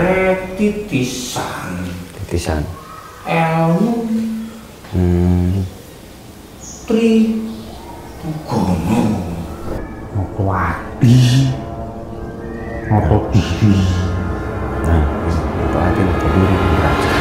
sebenarnya titisan ilmu Tri Pugono Mokoati atau diri. Nah, Mokoati atau diri beraja.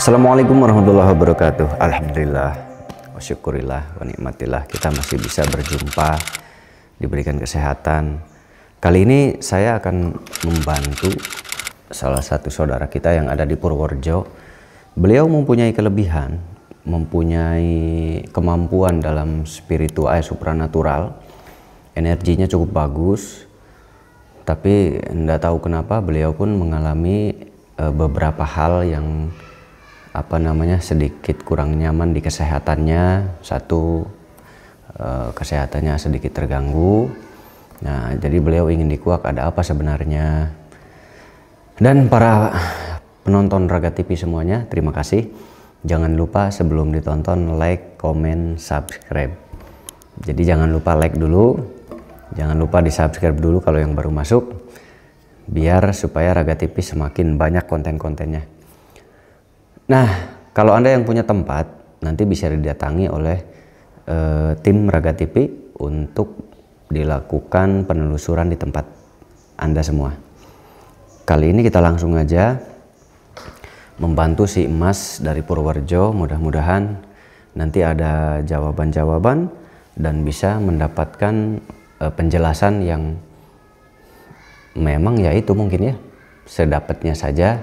Assalamualaikum warahmatullahi wabarakatuh. Alhamdulillah wa syukurillah wa nikmatillah kita masih bisa berjumpa, diberikan kesehatan. Kali ini saya akan membantu salah satu saudara kita yang ada di Purworejo. Beliau mempunyai kelebihan, mempunyai kemampuan dalam spiritual supranatural. Energinya cukup bagus, tapi tidak tahu kenapa beliau pun mengalami beberapa hal yang sedikit kurang nyaman di kesehatannya. Satu, kesehatannya sedikit terganggu. Nah, jadi beliau ingin dikuak ada apa sebenarnya. Dan para penonton Raga TV semuanya, terima kasih. Jangan lupa sebelum ditonton like, comment, subscribe. Jadi jangan lupa like dulu, jangan lupa di subscribe dulu kalau yang baru masuk, biar supaya Raga TV semakin banyak konten-kontennya. Nah, kalau Anda yang punya tempat, nanti bisa didatangi oleh tim Raga TV untuk dilakukan penelusuran di tempat Anda semua. Kali ini kita langsung aja membantu si Emas dari Purworejo. Mudah-mudahan nanti ada jawaban-jawaban dan bisa mendapatkan penjelasan yang memang ya itu mungkin ya sedapatnya saja,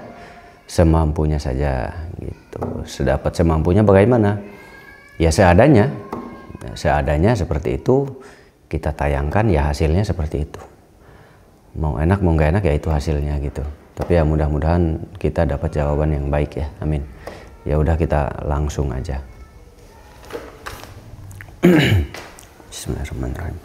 semampunya saja gitu. Sedapat semampunya bagaimana? Ya seadanya. Seadanya seperti itu kita tayangkan, ya hasilnya seperti itu. Mau enak mau nggak enak ya itu hasilnya gitu. Tapi ya mudah-mudahan kita dapat jawaban yang baik ya. Amin. Ya udah kita langsung aja. Bismillahirrahmanirrahim.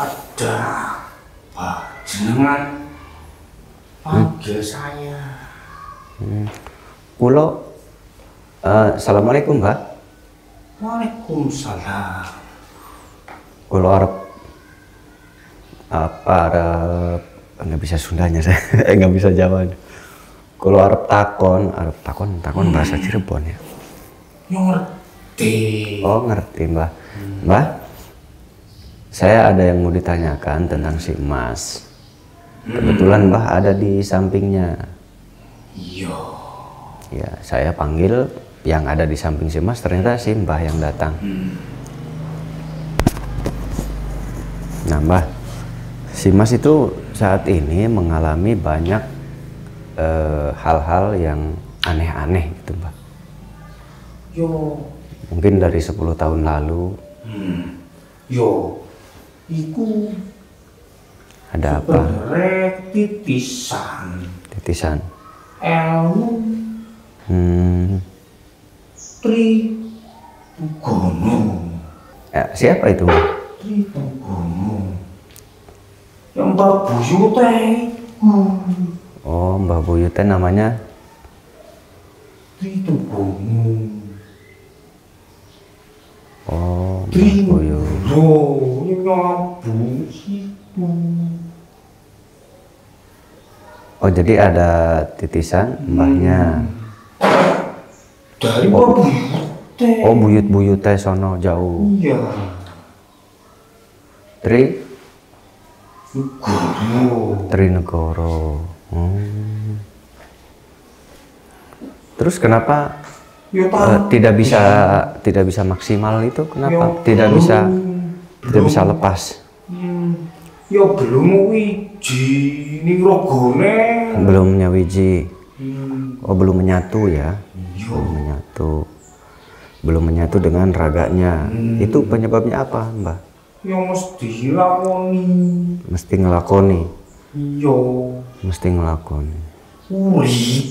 Ada Pak jenengan panggil saya. Kulo assalamualaikum Mbak. Waalaikumsalam. Kulo arep nggak bisa Sundanya saya nggak bisa Jawa. Kulo arep takon bahasa Cirebon ya. Ngerti. Oh ngerti Mbak. Mbak, saya ada yang mau ditanyakan tentang si Emas. Kebetulan Mbah ada di sampingnya. Iya. Ya, saya panggil yang ada di samping si Emas, ternyata si Mbah yang datang. Nah Mbah, si Emas itu saat ini mengalami banyak hal-hal yang aneh-aneh gitu Mbah. Yo. Mungkin dari 10 tahun lalu. Yo. Iku ada apa? Titisan ilmu Tri Pugono. Siapa itu Mbak? Tri Pugono yang Mbak Buyut. Oh Mbak Buyut namanya Tri Pugono. Oh Mbak Buyut. Oh jadi ada titisan mbahnya. Dari Mbak Buyut. Oh buyut sono jauh. Iya. Trinegoro. Terus kenapa tidak bisa maksimal itu? Kenapa tidak bisa lepas? Ya belum wiji ning rogone. Belum nyawiji. Oh, belum menyatu ya. Iya. Belum menyatu dengan raganya. Itu penyebabnya apa, Mbah? Ya mesti lakoni. Mesti ngelakoni. Iya. Mesti ngelakoni. Urip.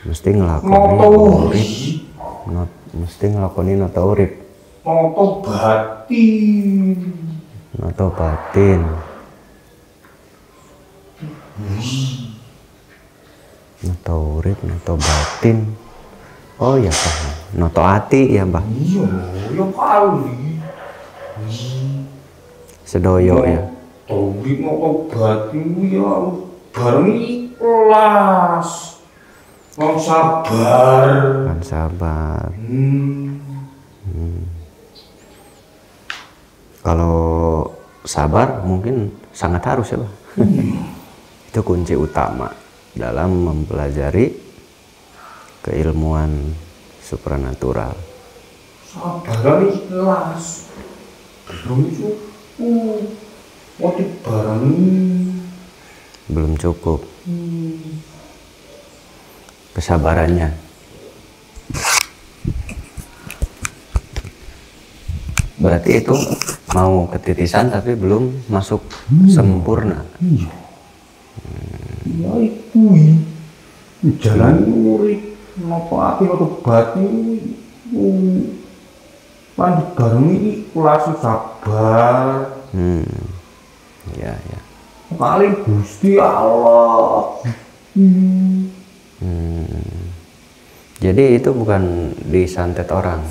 Mesti ngelakoni. Noto urip. urip. Mesti ngelakoni noto urip. Noto batin. Noto batin. Noto urip, noto batin. Oh ya, paham. Noto ati ya, Mbah. Iya, ya kali. Sedoyo ya. Urip noto batin ya bareng ikhlas. Mau sabar. Kan sabar. Kalau sabar mungkin sangat harus ya, Pak. Itu kunci utama dalam mempelajari keilmuan supranatural. Sabar dan ikhlas. Belum cukup. Mau dibarengi. Belum cukup. Kesabarannya. Berarti itu mau ketitisan tapi belum masuk sempurna. Iya. Ya itu jalan urip nopo ati nopo batin pan dibarengi ikhlas sabar. Ya, ya. Kali Gusti Allah. Jadi itu bukan disantet orang,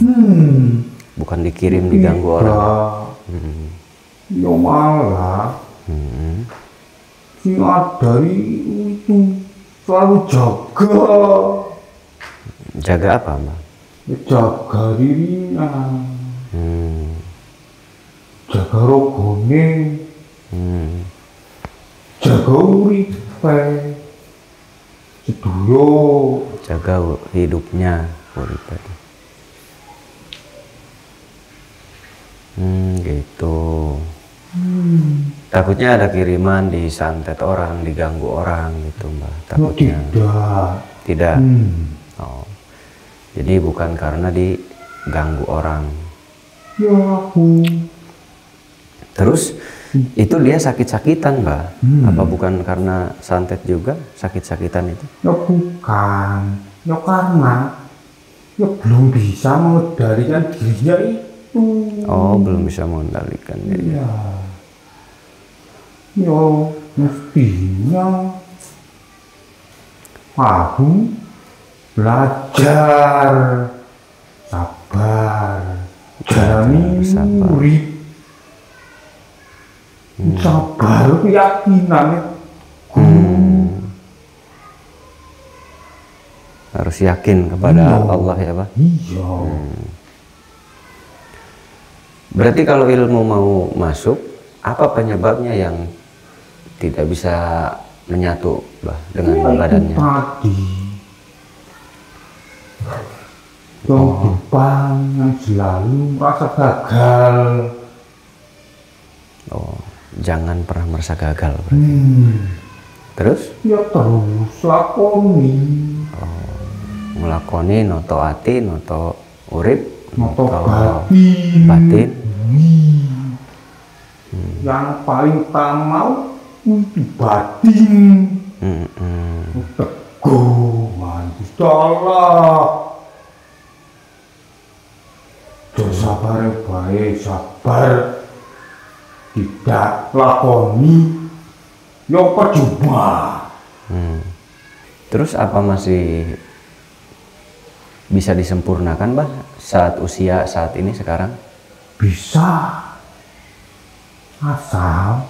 bukan dikirim diganggu orang. Ya malah si dari itu selalu Jaga apa, Mbak? jaga dirinya, jaga rogone, jaga uripe, sedoyo. Jaga hidupnya, uripe. Gitu. Takutnya ada kiriman disantet orang, diganggu orang gitu, Mbak. Takutnya. Tidak. Oh. Jadi bukan karena diganggu orang. Ya aku. Terus itu dia sakit-sakitan, Mbak. Apa bukan karena santet juga sakit-sakitan itu? Ya bukan. Ya karena ya belum bisa mengendalikan dirinya itu. Oh, belum bisa mengendalikan diri. Iya. Ya mestinya aku belajar sabar, jalani urip. Sabar keyakinannya. Harus yakin kepada Allah ya, Pak. Iya. Berarti kalau ilmu mau masuk, apa penyebabnya yang tidak bisa menyatu, Bah, dengan badannya? Tadi kehidupan yang selalu merasa gagal. Oh, jangan pernah merasa gagal berarti. Terus? Ya terus lakoni. Oh, ngelakoni noto ati, noto urip, noto batin. Yang paling utama itu batin. Teguh, mantis Allah. Sabar baik, sabar tidak lakoni, ya percuma. Terus apa masih bisa disempurnakan, Bah, saat usia saat ini sekarang? Bisa, asal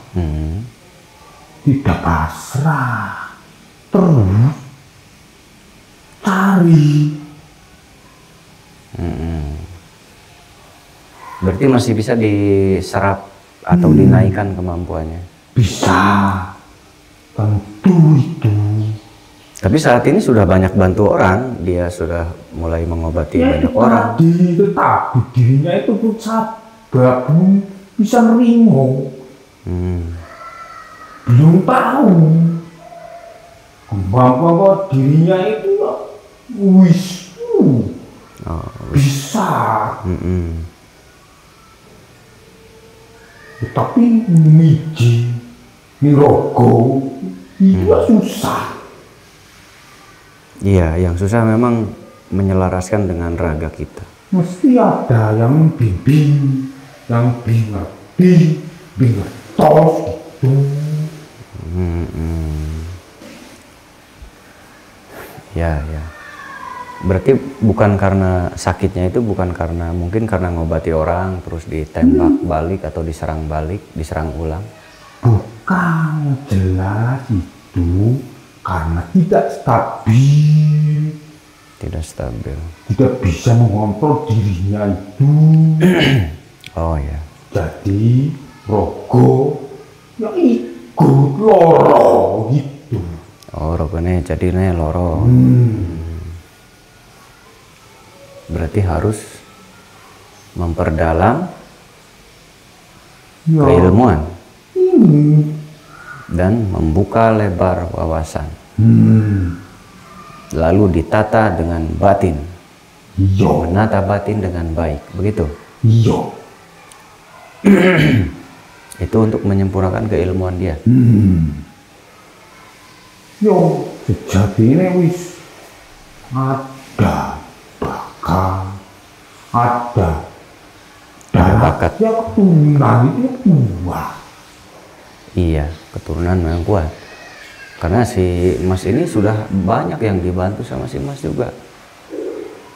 tidak pasrah, terus cari. Berarti masih bisa diserap atau dinaikkan kemampuannya? Bisa, tentu itu. Tapi saat ini sudah banyak bantu orang, dia sudah mulai mengobati banyak orang. Tetapi dirinya itu pun sabar, belum bisa nerimo. Belum tahu. kemampuan dirinya itu wis Oh, bisa, tapi miji nirogo itu susah. iya, yang susah memang menyelaraskan dengan raga kita. Mesti ada yang bimbing, yang bingerti, bingertos gitu. Ya, ya. Berarti bukan karena sakitnya itu bukan karena mungkin karena ngobati orang terus ditembak balik atau diserang balik, diserang ulang. Bukan, jelas itu karena tidak stabil, Tidak stabil. tidak bisa mengontrol dirinya itu. Oh ya. Jadi rogo ya ikut loro gitu. Oh, rogone jadinya loro. Berarti harus memperdalam Ya, keilmuan ini. dan membuka lebar wawasan. Lalu ditata dengan batin, Iya, menata batin dengan baik, begitu. iya. Itu untuk menyempurnakan keilmuan dia. Yo, sejatinya wis ada bakat, ada bakat. ya keturunan itu kuat. Iya, keturunan memang kuat. Karena si Mas ini sudah banyak yang dibantu sama si Mas juga.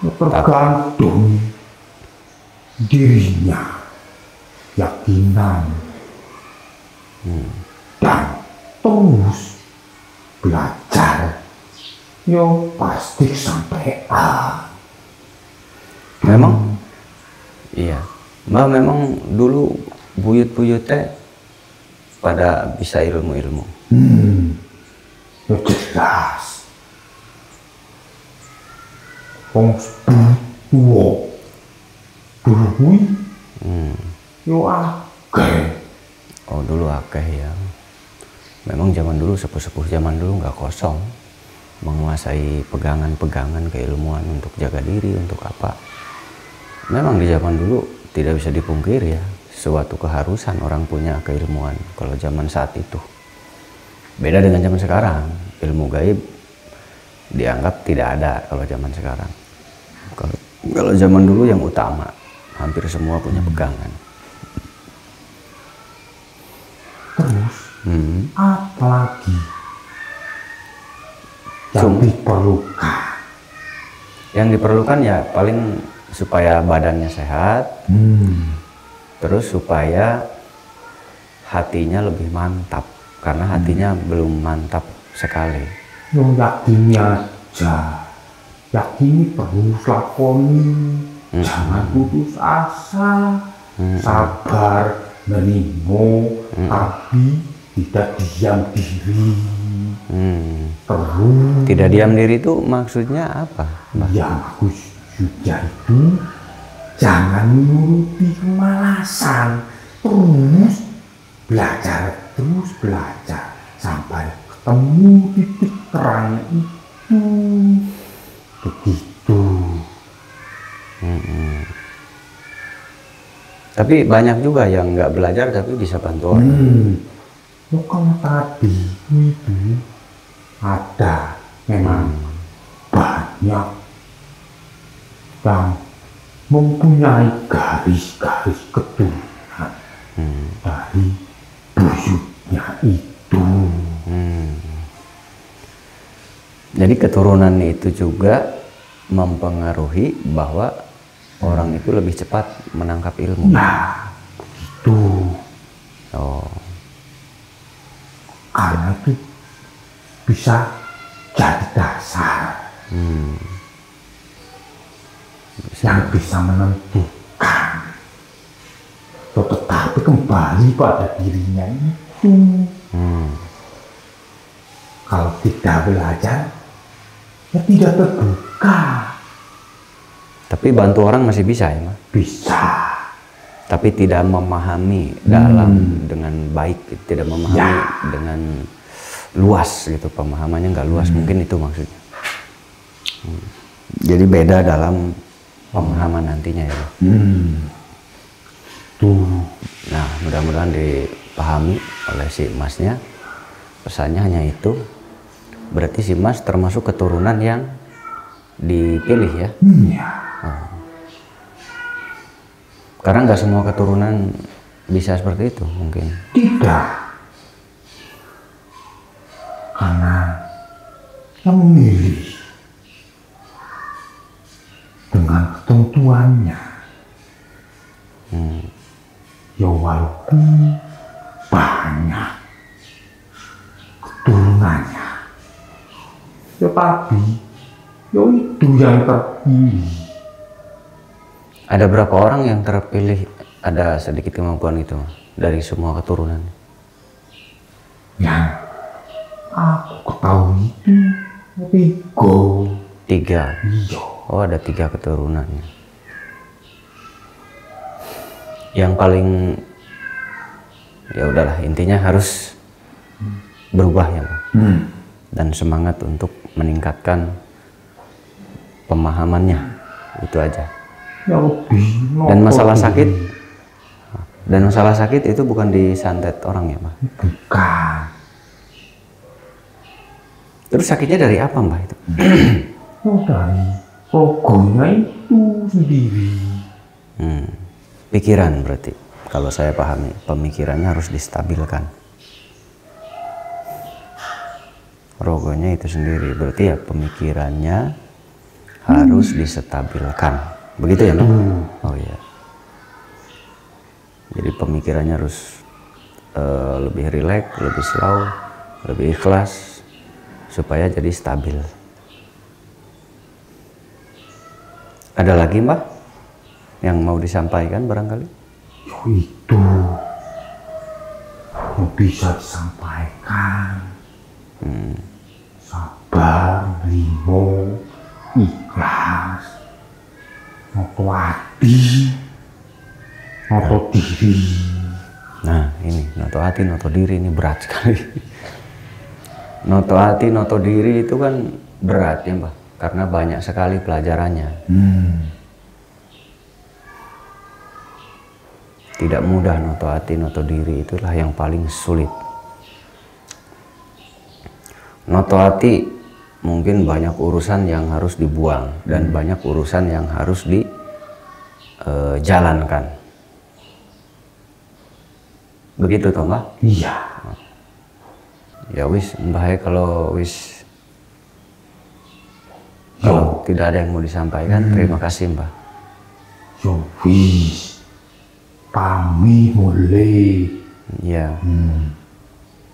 Tergantung dirinya, yakinan, dan terus belajar. Yo pasti sampai A. Memang, iya. Mbak memang dulu buyut-buyut teh pada bisa ilmu-ilmu. Ya jelas. Wong tua dulu kuwi yo akeh. Oh, dulu akeh ya. Memang zaman dulu sepuh-sepuh zaman dulu nggak kosong menguasai pegangan-pegangan keilmuan untuk jaga diri, untuk apa. Memang di zaman dulu tidak bisa dipungkiri ya, suatu keharusan orang punya keilmuan kalau zaman saat itu. Beda dengan zaman sekarang, ilmu gaib dianggap tidak ada kalau zaman sekarang. Kalau zaman dulu yang utama, hampir semua punya pegangan. Terus apalagi yang diperlukan? Yang diperlukan ya paling supaya badannya sehat, terus supaya hatinya lebih mantap, karena hatinya belum mantap sekali. Yang yakini aja, yakini terus lakoni, jangan putus asa, sabar, nerimo, tapi tidak diam diri. Terus Tidak diam diri itu maksudnya apa, Mbak? yang bagus juga itu jangan menuruti kemalasan, terus belajar sampai ketemu titik terang itu. Begitu. Tapi banyak juga yang nggak belajar tapi bisa bantu orang. Kalau tadi itu ada memang banyak yang mempunyai garis-garis keturunan dari buyutnya itu. Jadi keturunan itu juga mempengaruhi bahwa orang itu lebih cepat menangkap ilmu. Nah, begitu. Oh, Karena itu bisa jadi dasar yang bisa menentukan. Tetapi kembali pada dirinya itu. Kalau tidak belajar, ya tidak terbuka. tapi bantu orang masih bisa ya, Mas? Bisa. Tapi tidak memahami dalam dengan baik, tidak memahami dengan luas gitu, pemahamannya nggak luas, mungkin itu maksudnya. Jadi beda dalam pemahaman nantinya ya. Tuh. Nah, mudah-mudahan dipahami oleh si Masnya. Pesannya hanya itu. Berarti si Mas termasuk keturunan yang dipilih ya? Iya. Karena nggak semua keturunan bisa seperti itu mungkin. Tidak. Karena yang memilih dengan ketentuannya. Ya walaupun banyak keturunannya, tetapi ya itu yang terpilih. Ada berapa orang yang terpilih ada sedikit kemampuan itu dari semua keturunan? Yang aku ketahui itu tiga. 3. Iya. Oh, ada 3 keturunannya. Yang paling ya udahlah, intinya harus berubah ya Pak. Dan semangat untuk meningkatkan pemahamannya, itu aja. Ya lebih. Dan masalah sakit itu bukan disantet orang ya Pak? Bukan. Terus sakitnya dari apa Mbak itu? Oh, dari rogonya itu sendiri. Pikiran berarti, kalau saya pahami, pemikirannya harus distabilkan. Rogonya itu sendiri, berarti ya pemikirannya harus distabilkan. Begitu ya Mbak? Oh iya. Jadi pemikirannya harus lebih rileks, lebih slow, lebih ikhlas, supaya jadi stabil. Ada lagi Mbak yang mau disampaikan barangkali? Itu yang bisa disampaikan. Sabar, limo, ikhlas, noto hati, noto diri. Nah ini noto hati, noto diri ini berat sekali. Noto hati, noto diri itu kan berat ya Mbak, karena banyak sekali pelajarannya. Tidak mudah noto hati, noto diri, itulah yang paling sulit. Noto hati mungkin banyak urusan yang harus dibuang dan banyak urusan yang harus dijalankan. Begitu toh Mbak? Iya. Ya wis Mbak, kalau kalau tidak ada yang mau disampaikan, terima kasih Mbak. Yo wis. Pami mulai. Ya.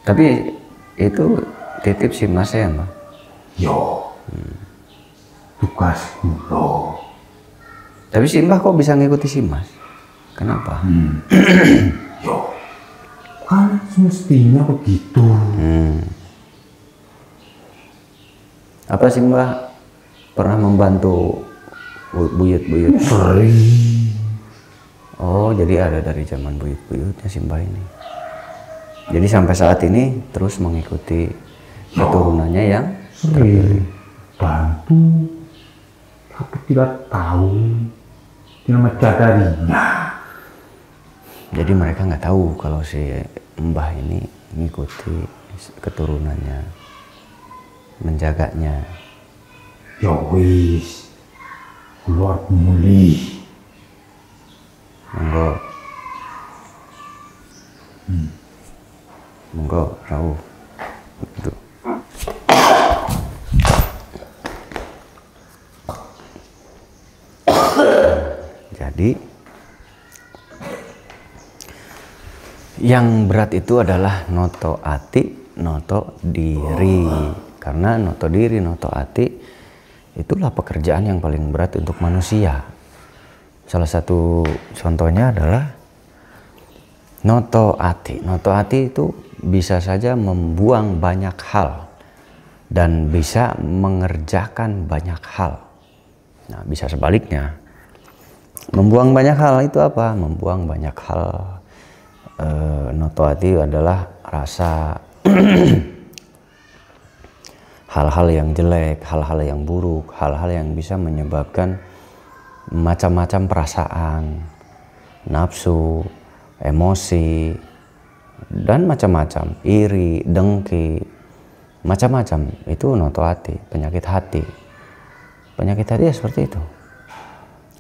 Tapi itu titip si Mas ya Mbak? Yo. Tugas kula. Tapi si Mbak kok bisa ngikuti si Mas? Kenapa? Yo. Kan semestinya begitu. Apa sih Mbak pernah membantu buyut-buyut? Sering. Oh, jadi ada dari zaman buyut-buyutnya si Mbak ini. Jadi sampai saat ini terus mengikuti keturunannya yang terpilih. Bantu, tapi tidak tahu nama cadarinya. Jadi mereka nggak tahu kalau si Mbah ini mengikuti keturunannya, menjaganya. Ya wis, keluar muli. Monggo. Monggo, Rauf. Itu. Jadi yang berat itu adalah noto ati, noto diri. Karena noto diri, noto ati itulah pekerjaan yang paling berat untuk manusia. Salah satu contohnya adalah noto ati. Noto ati itu bisa saja membuang banyak hal dan bisa mengerjakan banyak hal. Nah, bisa sebaliknya. Membuang banyak hal itu apa? Membuang banyak hal. Noto ati adalah rasa hal-hal yang jelek, hal-hal yang buruk, hal-hal yang bisa menyebabkan macam-macam perasaan, nafsu, emosi, dan macam-macam, iri, dengki, macam-macam. Itu noto hati, penyakit hati. Penyakit hati ya seperti itu.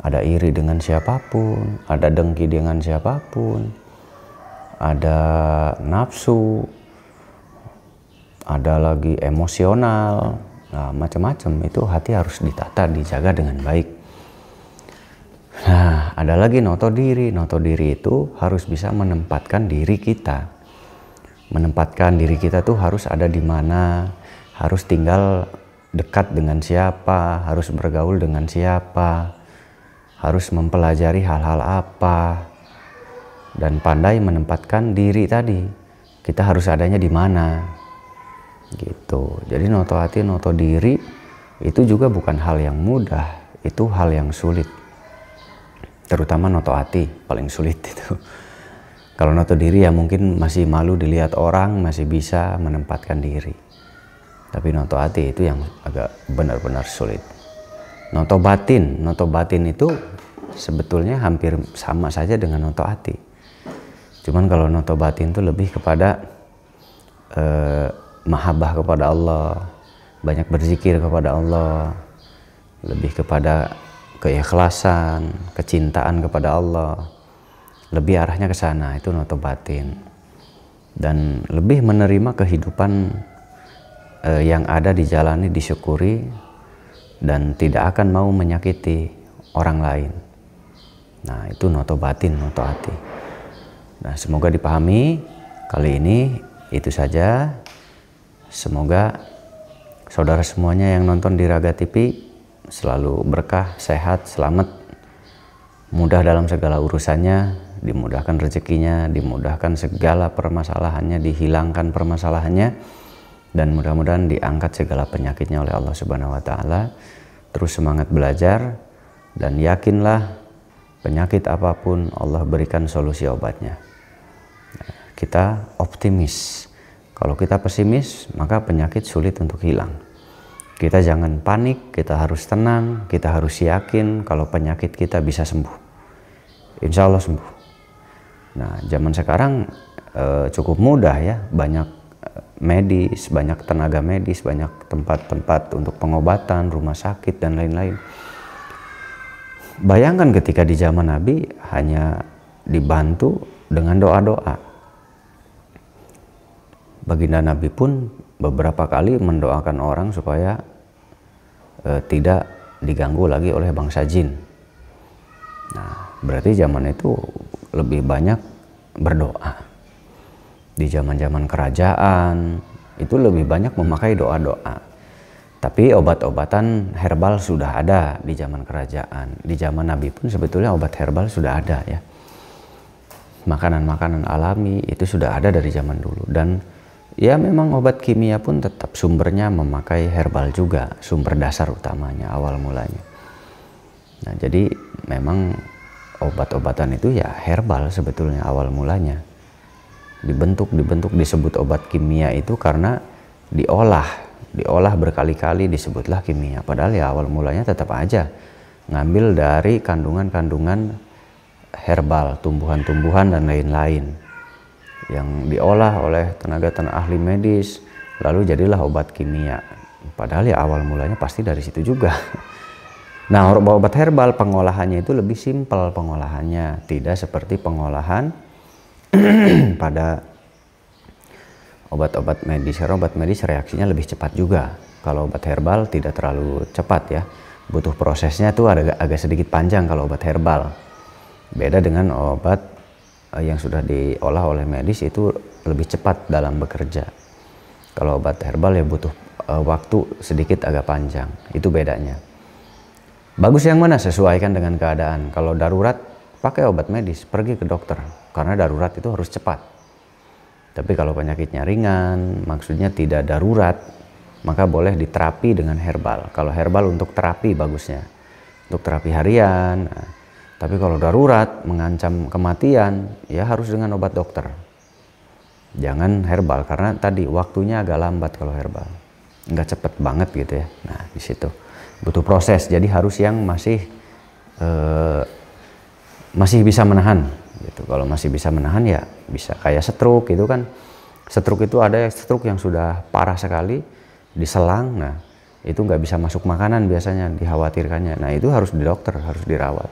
Ada iri dengan siapapun, ada dengki dengan siapapun, ada nafsu, ada lagi emosional, nah macam-macam. Itu hati harus ditata, dijaga dengan baik. Nah, ada lagi noto diri. Noto diri itu harus bisa menempatkan diri kita. Menempatkan diri kita tuh harus ada di mana, harus tinggal dekat dengan siapa, harus bergaul dengan siapa, harus mempelajari hal-hal apa, dan pandai menempatkan diri tadi. Kita harus adanya di mana, gitu. Jadi noto hati, noto diri itu juga bukan hal yang mudah, itu hal yang sulit. Terutama noto hati paling sulit itu. Kalau noto diri ya mungkin masih malu dilihat orang, masih bisa menempatkan diri. Tapi noto hati itu yang agak benar-benar sulit. Noto batin itu sebetulnya hampir sama saja dengan noto hati. Cuman kalau noto batin itu lebih kepada mahabbah kepada Allah, banyak berzikir kepada Allah, lebih kepada keikhlasan, kecintaan kepada Allah, lebih arahnya ke sana. Itu noto batin. Dan lebih menerima kehidupan yang ada, dijalani, disyukuri, dan tidak akan mau menyakiti orang lain. Nah, itu noto batin, noto hati. Nah, semoga dipahami. Kali ini itu saja. Semoga saudara semuanya yang nonton di Raga TV selalu berkah, sehat, selamat, mudah dalam segala urusannya, dimudahkan rezekinya, dimudahkan segala permasalahannya, dihilangkan permasalahannya, dan mudah-mudahan diangkat segala penyakitnya oleh Allah Subhanahu wa Ta'ala. Terus semangat belajar, dan yakinlah penyakit apapun Allah berikan solusi obatnya. Kita optimis. Kalau kita pesimis, maka penyakit sulit untuk hilang. Kita jangan panik, kita harus tenang, kita harus yakin kalau penyakit kita bisa sembuh. Insya Allah sembuh. Nah, zaman sekarang cukup mudah ya, banyak medis, banyak tenaga medis, banyak tempat-tempat untuk pengobatan, rumah sakit, dan lain-lain. Bayangkan ketika di zaman Nabi hanya dibantu dengan doa-doa. Baginda Nabi pun beberapa kali mendoakan orang supaya tidak diganggu lagi oleh bangsa jin. Nah, berarti zaman itu lebih banyak berdoa. Di zaman-zaman kerajaan itu lebih banyak memakai doa-doa. Tapi obat-obatan herbal sudah ada di zaman kerajaan. Di zaman Nabi pun sebetulnya obat herbal sudah ada ya. Makanan-makanan alami itu sudah ada dari zaman dulu. Dan ya memang obat kimia pun tetap sumbernya memakai herbal juga, sumber dasar utamanya, awal mulanya. Nah, jadi memang obat-obatan itu ya herbal sebetulnya awal mulanya. Dibentuk disebut obat kimia itu karena diolah berkali-kali disebutlah kimia. Padahal ya awal mulanya tetap aja ngambil dari kandungan-kandungan herbal, tumbuhan-tumbuhan dan lain-lain, yang diolah oleh tenaga ahli medis, lalu jadilah obat kimia. Padahal ya awal mulanya pasti dari situ juga. Nah, obat herbal pengolahannya itu lebih simpel pengolahannya, tidak seperti pengolahan pada obat-obat medis. Karena obat medis reaksinya lebih cepat juga. Kalau obat herbal tidak terlalu cepat ya, butuh prosesnya tuh agak sedikit panjang kalau obat herbal. Beda dengan obat yang sudah diolah oleh medis, itu lebih cepat dalam bekerja. Kalau obat herbal ya butuh waktu sedikit agak panjang, itu bedanya. Bagus yang mana? Sesuaikan dengan keadaan. Kalau darurat, pakai obat medis, pergi ke dokter, karena darurat itu harus cepat. Tapi kalau penyakitnya ringan, maksudnya tidak darurat, maka boleh diterapi dengan herbal. Kalau herbal untuk terapi bagusnya, untuk terapi harian. Tapi kalau darurat, mengancam kematian, ya harus dengan obat dokter. Jangan herbal, karena tadi waktunya agak lambat kalau herbal. nggak cepet banget gitu ya. Nah di situ butuh proses, jadi harus yang masih bisa menahan gitu. Kalau masih bisa menahan ya bisa. Kayak stroke itu kan, stroke itu ada stroke yang sudah parah sekali diselang, nah itu nggak bisa masuk makanan biasanya, dikhawatirkannya. Nah itu harus di dokter, harus dirawat.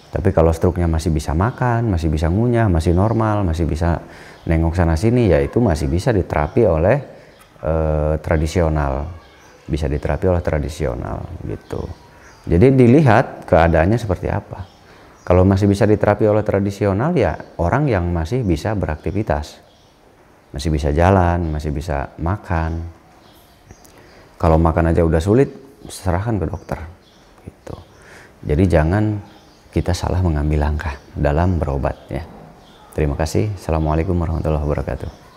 Tapi kalau stroke-nya masih bisa makan, masih bisa ngunyah, masih normal, masih bisa nengok sana sini, ya itu masih bisa diterapi oleh tradisional, bisa diterapi oleh tradisional gitu. Jadi dilihat keadaannya seperti apa. Kalau masih bisa diterapi oleh tradisional ya orang yang masih bisa beraktivitas, masih bisa jalan, masih bisa makan. Kalau makan aja udah sulit, serahkan ke dokter gitu. Jadi jangan kita salah mengambil langkah dalam berobat ya. Terima kasih. Assalamualaikum warahmatullahi wabarakatuh.